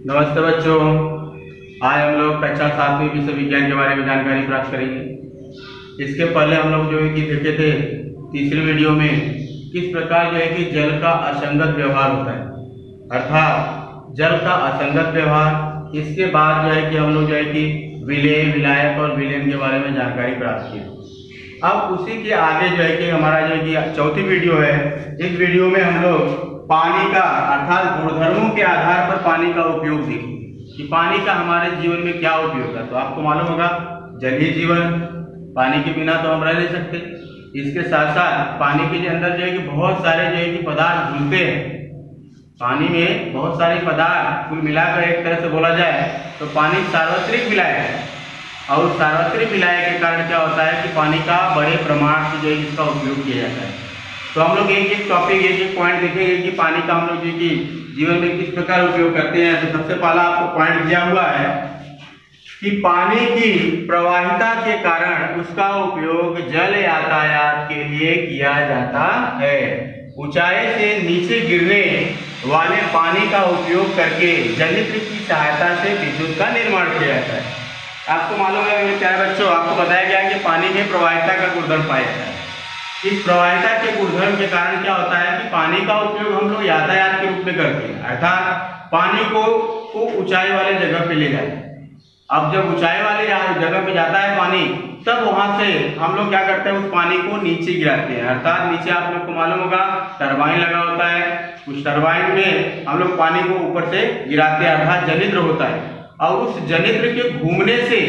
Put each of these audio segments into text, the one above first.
नमस्ते बच्चों, आज हम लोग कक्षा 7वीं विषय विज्ञान के बारे में जानकारी प्राप्त करेंगे। इसके पहले हम लोग जो है कि देखे थे तीसरी वीडियो में किस प्रकार जो है कि जल का असंगत व्यवहार होता है, अर्थात जल का असंगत व्यवहार। इसके बाद जो है कि हम लोग जो है कि विलेय, विलायक और विलयन के बारे में जानकारी प्राप्त की। अब उसी के आगे जो है कि हमारा जो है कि चौथी वीडियो है। इस वीडियो में हम लोग पानी का अर्थात गुणधर्मों के आधार पर पानी का उपयोग देखेंगे कि पानी का हमारे जीवन में क्या उपयोग है। तो आपको मालूम होगा जल ही जीवन, पानी के बिना तो हम रह नहीं सकते। इसके साथ साथ पानी के अंदर जो है कि बहुत सारे जो है कि पदार्थ घुलते हैं। पानी में बहुत सारे पदार्थ कुल मिलाकर एक तरह से बोला जाए तो पानी सार्वत्रिक विलायक है, और सार्वत्रिक विलायक के कारण क्या होता है कि पानी का बड़े प्रमाण से जो है इसका उपयोग किया जाता है। तो हम लोग एक एक टॉपिक, एक एक पॉइंट देखेंगे कि पानी का हम लोग जो कि जीवन में किस प्रकार उपयोग करते हैं। तो सबसे पहला आपको पॉइंट दिया हुआ है कि पानी की प्रवाहिता के कारण उसका उपयोग जल यातायात के लिए किया जाता है। ऊंचाई से नीचे गिरने वाले पानी का उपयोग करके जलयंत्र की सहायता से विद्युत का निर्माण किया जाता है। आपको मालूम है मेरे प्यारे बच्चों, आपको बताया गया कि पानी में प्रवाहिता का गुणधर्म पाया जाता है। इस प्रवाहिता के गुणधर्म के कारण क्या होता है कि पानी का उपयोग हम लोग यातायात के रूप में करते हैं, अर्थात पानी को ऊंचाई वाले जगह पे ले जाते हैं। अब जब ऊंचाई वाले जगह पे जाता है पानी, तब वहां से हम लोग क्या करते हैं, उस पानी को नीचे गिराते हैं। अर्थात नीचे आप लोग को मालूम होगा टरबाइन लगा होता है, उस टरबाइन में हम लोग पानी को ऊपर से गिराते हैं, अर्थात जनित्र होता है, और उस जनित्र के घूमने से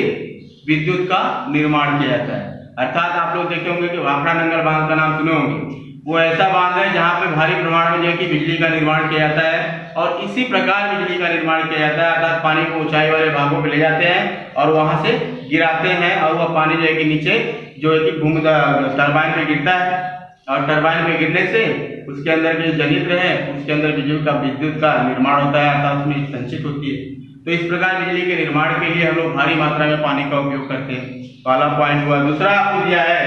विद्युत का निर्माण किया जाता है। अर्थात आप लोग देखे होंगे कि भाखड़ा नंगल बांध का नाम सुने होंगे। वो ऐसा बांध है जहाँ पे भारी प्रमाण में जो है कि बिजली का निर्माण किया जाता है, और इसी प्रकार बिजली का निर्माण किया जाता है। अर्थात पानी को ऊंचाई वाले भागों पे ले जाते हैं और वहां से गिराते हैं, और वह पानी जो है कि नीचे जो है कि घूमता टरबाइन पे गिरता है, और टरबाइन पे गिरने से उसके अंदर जो जनित्र है उसके अंदर विद्युत का निर्माण होता है, अर्थात उसमें संचित होती है। तो इस प्रकार बिजली के निर्माण के लिए हम लोग भारी मात्रा में पानी का उपयोग करते हैं। पहला पॉइंट हुआ। दूसरा आपको दिया है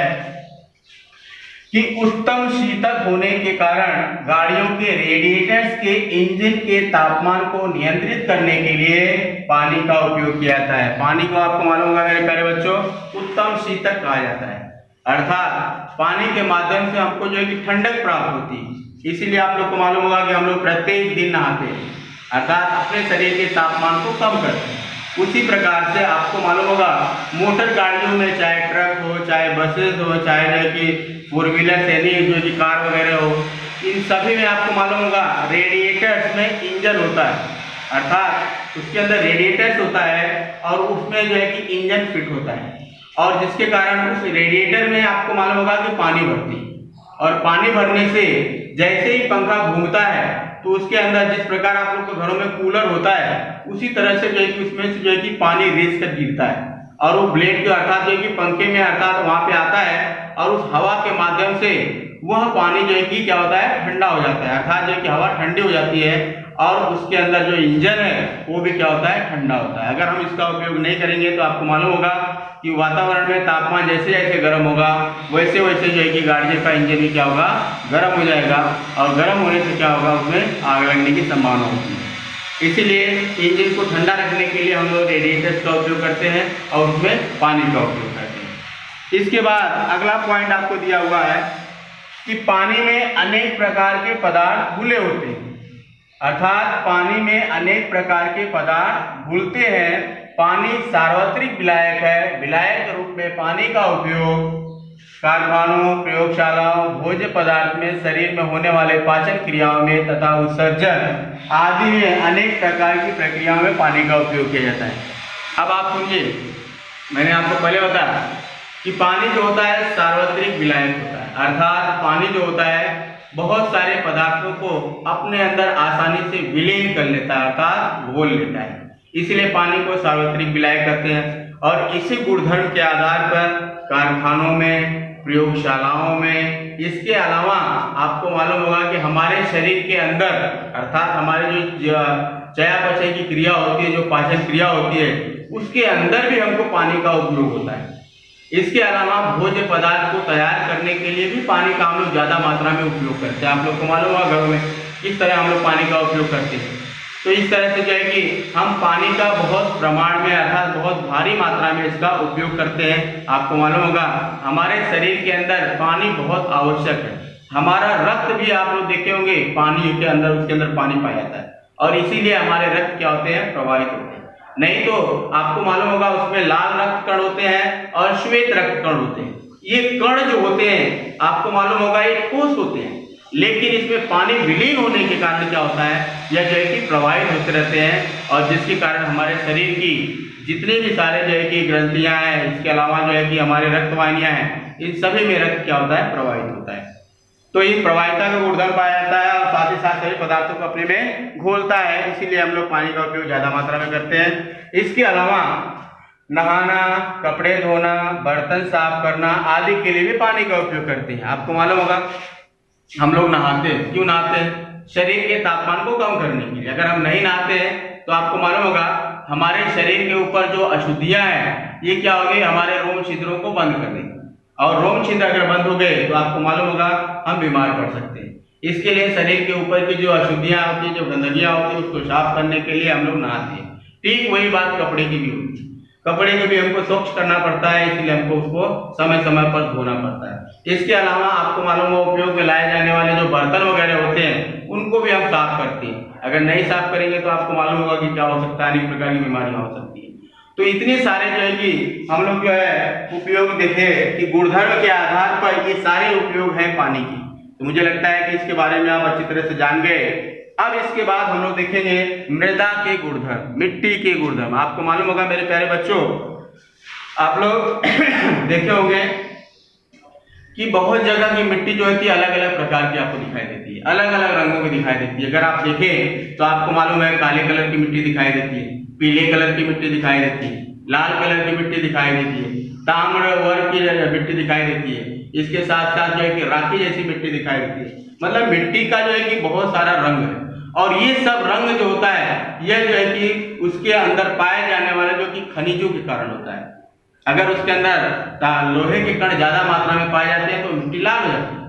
कि उत्तम शीतक होने के कारण गाड़ियों के रेडिएटर्स के इंजन के तापमान को नियंत्रित करने के लिए पानी का उपयोग किया जाता है। पानी को आपको मालूम होगा मेरे प्यारे बच्चों, उत्तम शीतक कहा जाता है, अर्थात पानी के माध्यम से हमको जो है कि ठंडक प्राप्त होती है। इसीलिए आप लोग को मालूम होगा कि हम लोग प्रत्येक दिन नहाते हैं, अर्थात अपने शरीर के तापमान को कम करते हैं। उसी प्रकार से आपको मालूम होगा मोटर गाड़ियों में, चाहे ट्रक हो, चाहे बसेस हो, चाहे जो कि 4 व्हीलर सैनी जो कि कार वगैरह हो, इन सभी में आपको मालूम होगा रेडिएटर्स में इंजन होता है, अर्थात उसके अंदर रेडिएटर्स होता है और उसमें जो है कि इंजन फिट होता है, और जिसके कारण उस रेडिएटर में आपको मालूम होगा कि पानी भरती है, और पानी भरने से जैसे ही पंखा घूमता है तो उसके अंदर जिस प्रकार आप लोग के घरों में कूलर होता है उसी तरह से जो है कि उसमें से जो है कि पानी रेस कर गिरता है, और वो ब्लेड के अर्थात जो है कि पंखे में अर्थात वहां पे आता है, और उस हवा के माध्यम से वह पानी जो है कि क्या होता है, ठंडा हो जाता है, अर्थात जो है कि हवा ठंडी हो जाती है, और उसके अंदर जो इंजन है वो भी क्या होता है, ठंडा होता है। अगर हम इसका उपयोग नहीं करेंगे तो आपको मालूम होगा कि वातावरण में तापमान जैसे जैसे गर्म होगा वैसे वैसे जो है कि गाड़ी का इंजन भी क्या होगा, गर्म हो जाएगा, और गर्म होने से क्या होगा, उसमें आग लगने की संभावना होती है। इसीलिए इंजन को ठंडा रखने के लिए हम लोग रेडिएटर्स का उपयोग करते हैं और उसमें पानी का उपयोग करते हैं। इसके बाद अगला पॉइंट आपको दिया हुआ है कि पानी में अनेक प्रकार के पदार्थ घुले होते हैं, अर्थात पानी में अनेक प्रकार के पदार्थ घुलते हैं। पानी सार्वत्रिक विलायक है। विलायक के रूप में पानी का उपयोग कारखानों, प्रयोगशालाओं, भोज्य पदार्थ में, शरीर में होने वाले पाचन क्रियाओं में तथा उत्सर्जन आदि में अनेक प्रकार की प्रक्रियाओं में पानी का उपयोग किया जाता है। अब आप सुनिए, मैंने आपको पहले बताया कि पानी जो होता है सार्वत्रिक विलायक होता है, अर्थात पानी जो होता है बहुत सारे पदार्थों को अपने अंदर आसानी से विलीन कर लेता है, अर्थात घोल लेता है। इसलिए पानी को सार्वत्रिक विलायक कहते हैं। और इसी गुणधर्म के आधार पर कारखानों में, प्रयोगशालाओं में, इसके अलावा आपको मालूम होगा कि हमारे शरीर के अंदर, अर्थात हमारे जो चयापचय की क्रिया होती है, जो पाचन क्रिया होती है, उसके अंदर भी हमको पानी का उपयोग होता है। इसके अलावा भोज्य पदार्थ को तैयार करने के लिए भी पानी का हम लोग ज्यादा मात्रा में उपयोग करते हैं। आप लोग को मालूम होगा घरों में किस तरह हम लोग पानी का उपयोग करते हैं। तो इस तरह से जो है कि हम पानी का बहुत प्रमाण में अर्थात बहुत भारी मात्रा में इसका उपयोग करते हैं। आपको मालूम होगा हमारे शरीर के अंदर पानी बहुत आवश्यक है। हमारा रक्त भी आप लोग देखे होंगे पानी के अंदर, उसके अंदर पानी पाया जाता है और इसीलिए हमारे रक्त क्या होते हैं, प्रवाहित होते हैं। नहीं तो आपको मालूम होगा उसमें लाल रक्त कण होते हैं और श्वेत रक्त कण होते हैं। ये कण जो होते हैं आपको मालूम होगा ये ठोस होते हैं, लेकिन इसमें पानी विलीन होने के कारण क्या होता है, यह जो है कि प्रवाहित होते रहते हैं और जिसके कारण हमारे शरीर की जितने भी सारे जो है कि ग्रंथियां हैं, इसके अलावा जो है कि हमारे रक्तवाहिनियां हैं, इन सभी में रक्त क्या होता है, प्रवाहित होता है। तो ये प्रवाहिता का गुणधर्म पाया जाता है और साथ ही साथ सभी पदार्थों को अपने में घोलता है, इसीलिए हम लोग पानी का उपयोग ज्यादा मात्रा में करते हैं। इसके अलावा नहाना, कपड़े धोना, बर्तन साफ करना आदि के लिए भी पानी का उपयोग करते हैं। आपको मालूम होगा हम लोग नहाते हैं, क्यों नहाते हैं, शरीर के तापमान को कम करने के लिए। अगर हम नहीं नहाते हैं तो आपको मालूम होगा हमारे शरीर के ऊपर जो अशुद्धियां हैं ये क्या हो गई, हमारे रोम छिद्रों को बंद कर देंगे और रोम छिद्र अगर बंद हो गए तो आपको मालूम होगा हम बीमार पड़ सकते हैं। इसके लिए शरीर के ऊपर की जो अशुद्धियां होती है, जो गंदगियां होती है, उसको साफ करने के लिए हम लोग नहाते हैं। ठीक वही बात कपड़े की भी होती है, कपड़े को भी हमको स्वच्छ करना पड़ता है, इसलिए हमको उसको समय समय पर धोना पड़ता है। इसके अलावा आपको मालूम हो उपयोग में लाए जाने वाले जो बर्तन वगैरह होते हैं उनको भी हम साफ करते हैं। अगर नहीं साफ करेंगे तो आपको मालूम होगा कि क्या हो सकता है, अनेक प्रकार की बीमारियां हो सकती है। तो इतने सारे जो है कि हम लोग जो है उपयोग देखे कि गुणधर्म के आधार पर ये सारे उपयोग हैं पानी की। तो मुझे लगता है कि इसके बारे में आप अच्छी तरह से जान गए। अब इसके बाद हम लोग देखेंगे मृदा के गुणधर्म, मिट्टी के गुणधर्म। आपको मालूम होगा मेरे प्यारे बच्चों, आप लोग देखे होंगे कि बहुत जगह की मिट्टी जो है कि अलग अलग प्रकार की आपको दिखाई देती है, अलग अलग रंगों की दिखाई देती है। अगर आप देखें तो आपको मालूम है काले कलर की मिट्टी दिखाई देती है, पीले कलर की मिट्टी दिखाई देती है, लाल कलर की मिट्टी दिखाई देती है, ताम्र वर्ग की मिट्टी दिखाई देती है, इसके साथ साथ जो है कि राखी जैसी मिट्टी दिखाई देती है। मतलब मिट्टी का जो है कि बहुत सारा रंग है और ये सब रंग जो होता है यह जो है कि उसके अंदर पाए जाने वाले जो कि खनिजों के कारण होता है। अगर उसके अंदर लोहे के कण ज्यादा मात्रा में पाए जाते हैं तो मिट्टी लाल हो जाती है,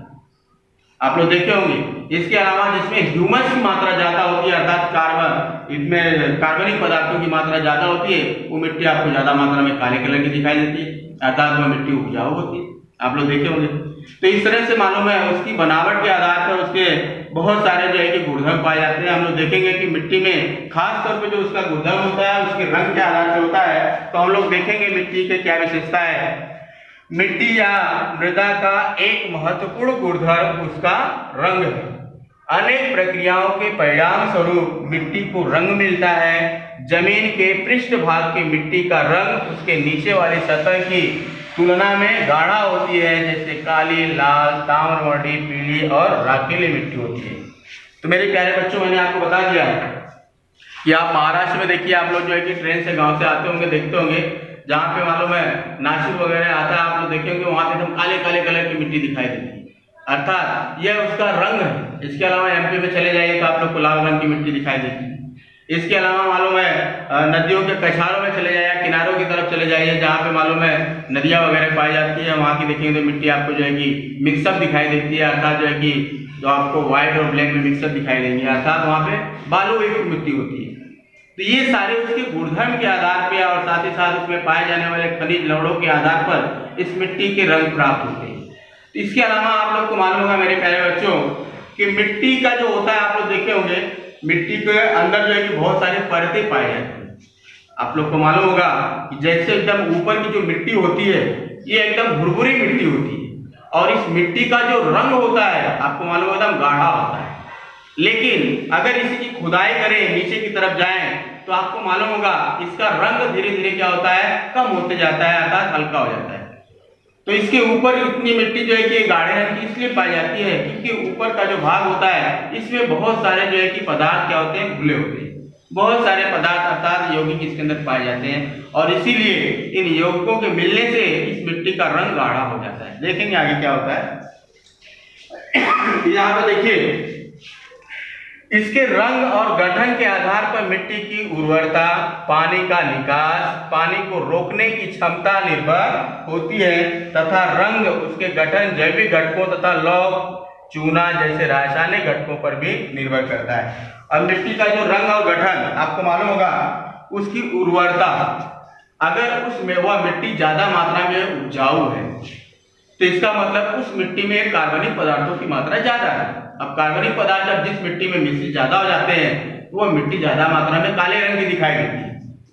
आप लोग देखे होंगे। इसके अलावा जिसमें ह्यूमस की मात्रा ज्यादा होती है अर्थात कार्बन, इसमें कार्बनिक पदार्थों की मात्रा ज्यादा होती है, वो मिट्टी आपको ज्यादा मात्रा में काले कलर की दिखाई देती है, अर्थात वह मिट्टी उपजाऊ होती है, आप लोग देखे होंगे। तो इस तरह से मालूम है उसकी बनावट के आधार पर उसके बहुत सारे जो है कि गुणधर्म पाए जाते हैं। हम लोग देखेंगे कि मिट्टी में खास तौर पे जो उसका गुणधर्म होता है उसके रंग के आधार पर होता है। तो हम लोग देखेंगे मिट्टी के क्या विशेषता है। मिट्टी या मृदा का एक महत्वपूर्ण गुणधर्म उसका रंग है। अनेक प्रक्रियाओं के परिणाम स्वरूप मिट्टी को रंग मिलता है। जमीन के पृष्ठ भाग की मिट्टी का रंग उसके नीचे वाली सतह की तुलना में गाढ़ा होती है, जैसे काली, लाल, ताम्रवर्णी, पीली और राखीली मिट्टी होती है। तो मेरे प्यारे बच्चों, मैंने आपको बता दिया कि आप महाराष्ट्र में देखिए, आप लोग जो है कि ट्रेन से गांव से आते होंगे, देखते होंगे जहाँ पे मालूम है नासिक वगैरह आता है, आप लोग देखे होंगे वहां पे एकदम काले काले कलर की मिट्टी दिखाई देती है, अर्थात यह उसका रंग है। इसके अलावा एमपी में चले जाइए तो आप लोग को लाल रंग की मिट्टी दिखाई देती है। इसके अलावा मालूम है नदियों के कछारों में चले जाइए, किनारों की तरफ चले जाइए जहाँ पे मालूम है नदियाँ वगैरह पाई जाती है, वहाँ की देखेंगे तो मिट्टी आपको जो है कि मिक्सअप दिखाई देती है, अर्थात जो है कि जो आपको व्हाइट और ब्लैक में मिक्सअप दिखाई देंगे, अर्थात वहाँ पे बालू युक्त मिट्टी होती है। तो ये सारे उसके गुणधर्म के आधार पर और साथ ही साथ उसमें पाए जाने वाले खनिज लवणों के आधार पर इस मिट्टी के रंग प्राप्त होते हैं। इसके अलावा आप लोग को मालूम होगा मेरे प्यारे बच्चों कि मिट्टी का जो होता है, आप लोग देखे होंगे मिट्टी के अंदर जो है कि बहुत सारे परतें पाए जाते हैं। आप लोग को मालूम होगा कि जैसे एकदम ऊपर की जो मिट्टी होती है ये एकदम भुरभुरी मिट्टी होती है और इस मिट्टी का जो रंग होता है आपको मालूम होगा एकदम गाढ़ा होता है। लेकिन अगर इसकी खुदाई करें, नीचे की तरफ जाएं तो आपको मालूम होगा इसका रंग धीरे धीरे क्या होता है, कम होते जाता है, अर्थात हल्का हो जाता है। तो इसके ऊपर इतनी मिट्टी जो है कि गाढ़े रंग की इसलिए पाई जाती है क्योंकि ऊपर का जो भाग होता है इसमें बहुत सारे जो है कि पदार्थ क्या होते हैं, घुले होते हैं, बहुत सारे पदार्थ अर्थात यौगिक इसके अंदर पाए जाते हैं और इसीलिए इन यौगिकों के मिलने से इस मिट्टी का रंग गाढ़ा हो जाता है। देखेंगे आगे क्या होता है। यहाँ पे देखिए इसके रंग और गठन के आधार पर मिट्टी की उर्वरता, पानी का निकास, पानी को रोकने की क्षमता निर्भर होती है तथा रंग उसके गठन, जैविक घटकों तथा लौह चूना जैसे रासायनिक घटकों पर भी निर्भर करता है। अब मिट्टी का जो रंग और गठन आपको मालूम होगा, उसकी उर्वरता, अगर उसमें वह मिट्टी ज्यादा मात्रा में उपजाऊ है तो इसका मतलब उस मिट्टी में कार्बनिक पदार्थों की मात्रा ज्यादा है। अब कार्बनिक पदार्थ जब जिस मिट्टी में मिश्रित ज्यादा हो जाते हैं तो वह मिट्टी ज्यादा मात्रा में काले रंग की दिखाई देती है।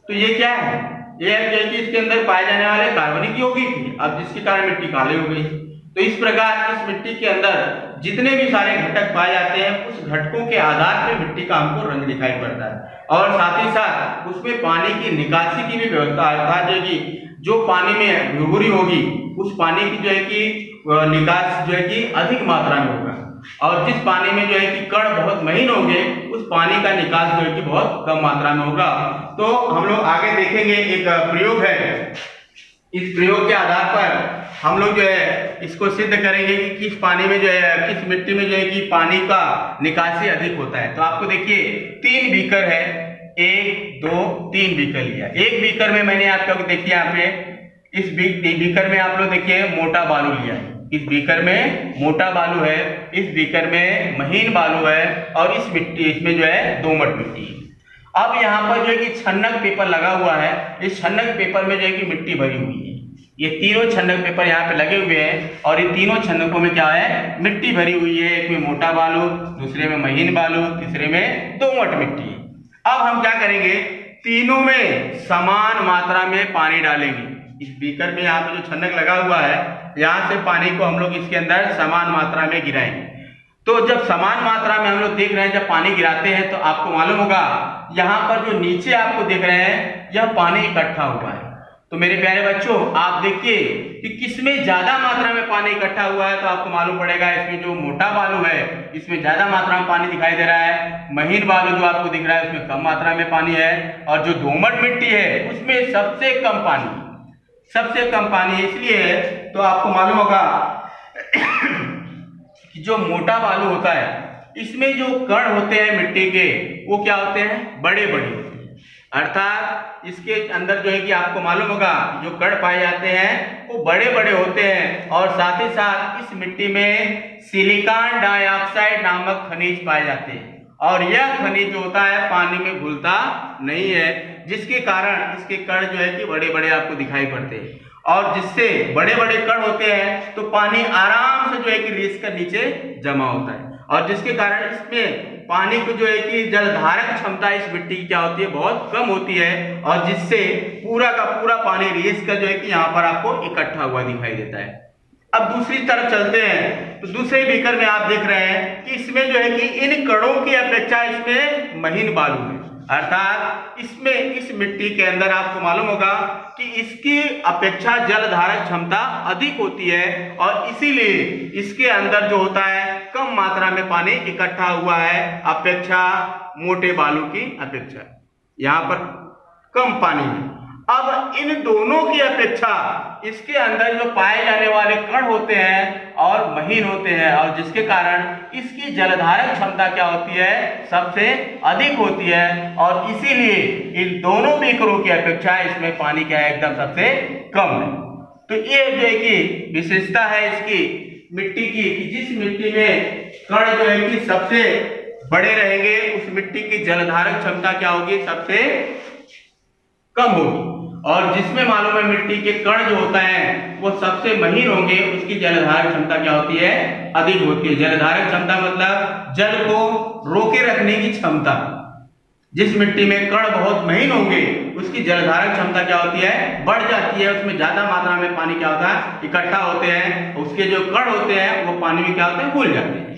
तो ये क्या है, ये है कि इसके अंदर पाए जाने वाले कार्बनिक यौगिक थे, अब जिसके कारण मिट्टी काली हो गई। तो इस प्रकार इस मिट्टी के अंदर जितने भी सारे घटक पाए जाते हैं उस घटकों के आधार पर मिट्टी का हमको रंग दिखाई पड़ता है, और साथ ही साथ उसमें पानी की निकासी की भी व्यवस्था है, जो पानी में भुरभुरी होगी उस पानी की जो है कि निकास जो है कि अधिक मात्रा में होगा, और जिस पानी में जो है कि कण बहुत महीन होंगे उस पानी का निकास जो है कि बहुत कम मात्रा में होगा। तो हम लोग आगे देखेंगे, एक प्रयोग है, इस प्रयोग के आधार पर हम लोग जो है इसको सिद्ध करेंगे कि किस पानी में जो है, किस मिट्टी में जो है कि पानी का निकासी अधिक होता है। तो आपको देखिए 3 बीकर है, 1 2 3 बीकर लिया। एक बीकर में मैंने आपको देखिए यहाँ पे इस बीकर में आप लोग देखिए मोटा बालू लिया है, इस बीकर में मोटा बालू है, इस बीकर में महीन बालू है, और इस मिट्टी इसमें जो है दोमट मिट्टी है। अब यहाँ पर जो है कि छन्नक पेपर लगा हुआ है, इस छन्नक पेपर में जो है कि मिट्टी भरी हुई है। ये तीनों छन्नक पेपर यहाँ पे लगे हुए हैं और इन तीनों छन्नकों में क्या है, मिट्टी भरी हुई है। एक में मोटा बालू, दूसरे में महीन बालू, तीसरे में दोमट मिट्टी। अब हम क्या करेंगे, तीनों में समान मात्रा में पानी डालेंगे। इस बीकर में यहाँ पे जो छन्नक लगा हुआ है, यहाँ से पानी को हम लोग इसके अंदर समान मात्रा में गिराएंगे। तो जब समान मात्रा में हम लोग देख रहे हैं, जब पानी गिराते हैं तो आपको मालूम होगा यहाँ पर जो नीचे आपको देख रहे हैं यह पानी इकट्ठा हुआ है। तो मेरे प्यारे बच्चों आप देखिए कि किसमें ज्यादा मात्रा में पानी इकट्ठा हुआ है, तो आपको मालूम पड़ेगा इसमें जो मोटा बालू है इसमें ज्यादा मात्रा में पानी दिखाई दे रहा है, महीन बालू जो आपको दिख रहा है उसमें कम मात्रा में पानी है, और जो दोमट मिट्टी है उसमें सबसे कम पानी है। इसलिए तो आपको मालूम होगा कि जो मोटा बालू होता है इसमें जो कण होते हैं मिट्टी के वो क्या होते हैं, बड़े बड़े होते हैं। अर्थात इसके अंदर जो है कि आपको मालूम होगा जो कण पाए जाते हैं वो बड़े बड़े होते हैं, और साथ ही साथ इस मिट्टी में सिलिकॉन डाइऑक्साइड नामक खनिज पाए जाते हैं, और यह खनिज जो होता है पानी में घुलता नहीं है, जिसके कारण इसके कण जो है कि बड़े बड़े आपको दिखाई पड़ते हैं। और जिससे बड़े बड़े कण होते हैं तो पानी आराम से जो है कि रेत कर नीचे जमा होता है, और जिसके कारण इसमें पानी को जो है कि जलधारक क्षमता इस मिट्टी की क्या होती है, बहुत कम होती है, और जिससे पूरा का पूरा पानी रेत का जो है कि यहाँ पर आपको इकट्ठा हुआ दिखाई देता है। अब दूसरी तरफ चलते हैं, तो दूसरे बीकर में आप देख रहे हैं कि इसमें जो है कि इन कणों की अपेक्षा इसमें महीन बालू है, अर्थात इसमें इस मिट्टी के अंदर आपको मालूम होगा कि इसकी अपेक्षा जलधारक क्षमता अधिक होती है, और इसीलिए इसके अंदर जो होता है कम मात्रा में पानी इकट्ठा हुआ है अपेक्षा मोटे बालू की अपेक्षा, यहाँ पर कम पानी है। अब इन दोनों की अपेक्षा इसके अंदर जो पाए जाने वाले कण होते हैं और महीन होते हैं, और जिसके कारण इसकी जलधारक क्षमता क्या होती है, सबसे अधिक होती है, और इसीलिए इन दोनों बीकरों की अपेक्षा इसमें पानी क्या है, एकदम सबसे कम है। तो ये जो है कि विशेषता है इसकी मिट्टी की, कि जिस मिट्टी में कण जो है कि सबसे बड़े रहेंगे उस मिट्टी की जलधारक क्षमता क्या होगी, सबसे कम होगी, और जिसमें मालूम है मिट्टी के कण जो होता है वो सबसे महीन होंगे उसकी जलधारक क्षमता क्या होती है, अधिक होती है। जलधारक क्षमता मतलब जल को रोके रखने की क्षमता। जिस मिट्टी में कण बहुत महीन होंगे उसकी जलधारक क्षमता क्या होती है, बढ़ जाती है, उसमें ज्यादा मात्रा में पानी क्या होता है, इकट्ठा होते हैं, उसके जो कण होते हैं वो पानी में क्या होते हैं, घुल जाते हैं।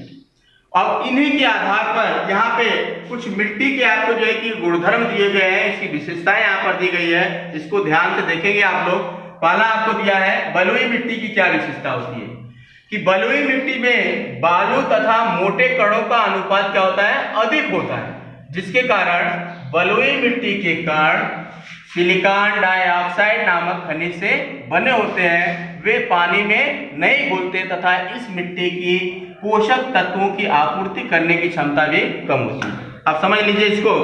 अब इन्हीं के आधार पर यहाँ पे कुछ मिट्टी के आपको जो है कि गुणधर्म दिए गए हैं, इसकी विशेषताएं यहाँ पर दी गई है, इसको ध्यान से देखेंगे आप लोग। पहला आपको दिया है बलुई मिट्टी की क्या विशेषता होती है, कि बलुई मिट्टी में बालू तथा मोटे कणों का अनुपात क्या होता है, अधिक होता है, जिसके कारण बलुई मिट्टी के कण सिलिकॉन डाइऑक्साइड नामक खनिज से बने होते हैं, वे पानी में नहीं घुलते तथा इस मिट्टी की पोषक तत्वों की आपूर्ति करने की क्षमता भी कम होती है। अब समझ लीजिए इसको,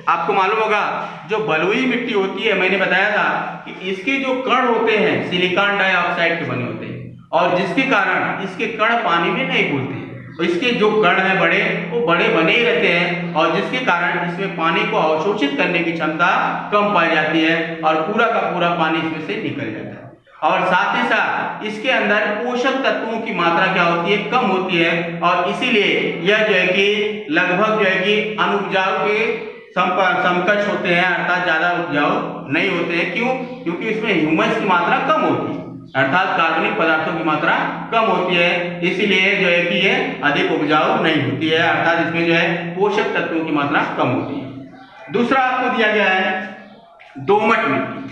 आपको मालूम होगा जो बलुई मिट्टी होती है, मैंने बताया था कि इसके जो कण होते हैं सिलिकॉन डाइऑक्साइड के बने होते हैं, और जिसके कारण इसके कण पानी में नहीं घुलते, इसके जो कण हैं बड़े, वो बड़े बने ही रहते हैं और जिसके कारण इसमें पानी को अवशोषित करने की क्षमता कम पाई जाती है और पूरा का पूरा पानी इसमें से निकल जाता है। और साथ ही साथ इसके अंदर पोषक तत्वों की मात्रा क्या होती है, कम होती है और इसीलिए यह जो है कि लगभग जो है कि अनुपजाऊ के समकक्ष होते हैं, अर्थात ज्यादा उपजाऊ नहीं होते हैं। क्यों? क्योंकि इसमें ह्यूमस की मात्रा कम होती है, अर्थात कार्बनिक पदार्थों की मात्रा कम होती है, इसीलिए जो है कि ये अधिक उपजाऊ नहीं होती है, अर्थात इसमें जो है पोषक तत्वों की मात्रा कम होती है। दूसरा आपको दिया गया है दोमट मिट्टी।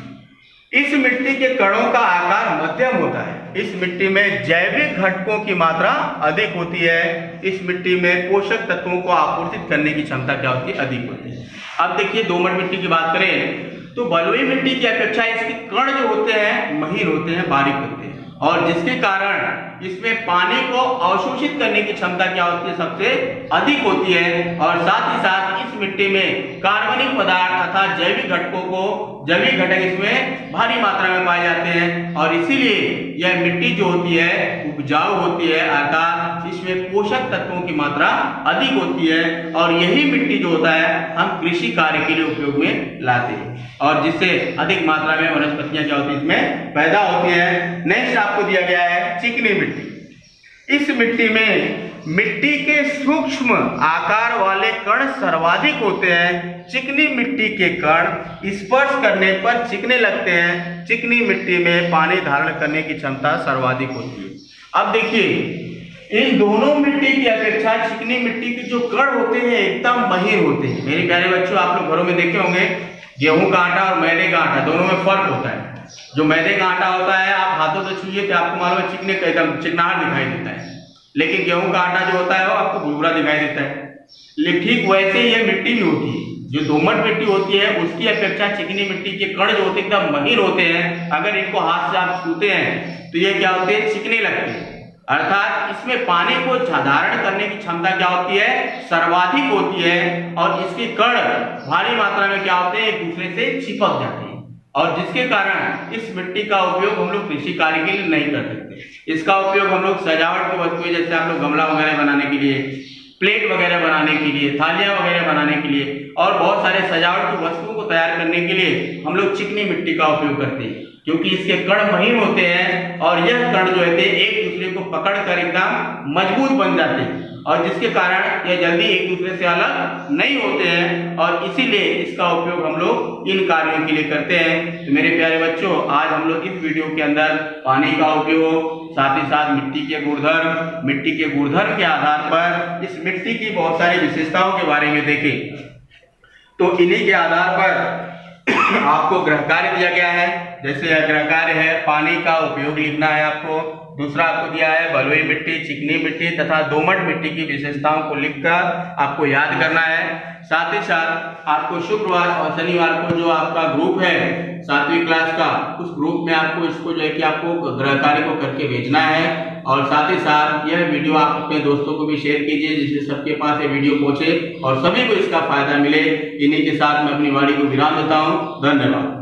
इस मिट्टी के कणों का आकार मध्यम होता है। इस मिट्टी में जैविक घटकों की मात्रा अधिक होती है। इस मिट्टी में पोषक तत्वों को आपूर्तित करने की क्षमता क्या होती है, अधिक होती है। अब देखिए दोमट मिट्टी की बात करें तो बलुई मिट्टी की अपेक्षा इसके कण जो होते हैं महीन होते हैं, बारीक होते हैं और जिसके कारण इसमें पानी को अवशोषित करने की क्षमता क्या होती है, सबसे अधिक होती है। और साथ ही साथ इस मिट्टी में कार्बनिक पदार्थ तथा जैविक घटक इसमें भारी मात्रा में पाए जाते हैं और इसीलिए यह मिट्टी जो होती है उपजाऊ होती है, अर्थात इसमें पोषक तत्वों की मात्रा अधिक होती है और यही मिट्टी जो होता है हम कृषि कार्य के लिए उपयोग में लाते हैं और जिससे अधिक मात्रा में वनस्पतियां क्या होती है इसमें पैदा होती है। नेक्स्ट आपको दिया गया है चिकनी मिट्टी। इस मिट्टी में मिट्टी के सूक्ष्म आकार वाले कण सर्वाधिक होते हैं। चिकनी मिट्टी के कण स्पर्श करने पर चिकने लगते हैं। चिकनी मिट्टी में पानी धारण करने की क्षमता सर्वाधिक होती है। अब देखिए इन दोनों मिट्टी की अपेक्षा चिकनी मिट्टी के जो कण होते हैं एकदम महीन होते हैं। मेरे प्यारे बच्चों, आप लोग घरों में देखे होंगे गेहूं का आटा और मैदे का आटा दोनों में फर्क होता है। जो मैदे का आटा होता है आप हाथों से छूइए तो आपको मालूम है चिकने का एकदम चिकनाहट दिखाई देता है, लेकिन गेहूं का आटा जो होता है वो आपको भुरभुरा दिखाई देता है। लेकिन ठीक वैसे ही ये मिट्टी भी होती है। जो दोमट मिट्टी होती है उसकी अपेक्षा चिकनी मिट्टी के कण जो होते हैं एकदम महीन होते हैं। अगर इनको हाथ से आप छूते हैं तो ये क्या होते हैं, चिकने लगते हैं, अर्थात इसमें पानी को धारण करने की क्षमता क्या होती है, सर्वाधिक होती है और इसके कण भारी मात्रा में क्या होते हैं, एक दूसरे से चिपक जाते हैं और जिसके कारण इस मिट्टी का उपयोग हम लोग कृषि कार्य के लिए नहीं कर सकते। इसका उपयोग हम लोग सजावट की वस्तुएं जैसे आप लोग गमला वगैरह बनाने के लिए, प्लेट वगैरह बनाने के लिए, थालियां वगैरह बनाने के लिए और बहुत सारे सजावट की वस्तुओं को तैयार करने के लिए हम लोग चिकनी मिट्टी का उपयोग करते हैं, क्योंकि इसके कण महीन होते हैं और यह कण जो है एक दूसरे को पकड़कर एकदम मजबूत बन जाते हैं और जिसके कारण यह जल्दी एक दूसरे से अलग नहीं होते हैं और इसीलिए इसका उपयोग हम लोग इन कार्यों के लिए करते हैं। तो मेरे प्यारे बच्चों, आज हम लोग इस वीडियो के अंदर पानी का उपयोग, साथ ही साथ मिट्टी के गुणधर्म के आधार पर इस मिट्टी की बहुत सारी विशेषताओं के बारे में देखे। तो इन्हीं के आधार पर आपको गृह कार्य दिया गया है। जैसे गृह कार्य है पानी का उपयोग लिखना है आपको। दूसरा आपको दिया है बलुई मिट्टी, चिकनी मिट्टी तथा दोमट मिट्टी की विशेषताओं को लिखकर आपको याद करना है। साथ ही साथ आपको शुक्रवार और शनिवार को जो आपका ग्रुप है 7वीं क्लास का, उस ग्रुप में आपको इसको जो है कि आपको गृह कार्य को करके भेजना है और साथ ही साथ यह वीडियो आप अपने दोस्तों को भी शेयर कीजिए जिससे सबके पास ये वीडियो पहुंचे और सभी को इसका फायदा मिले। इन्हीं के साथ मैं अपनी वाणी को विराम देता हूं। धन्यवाद।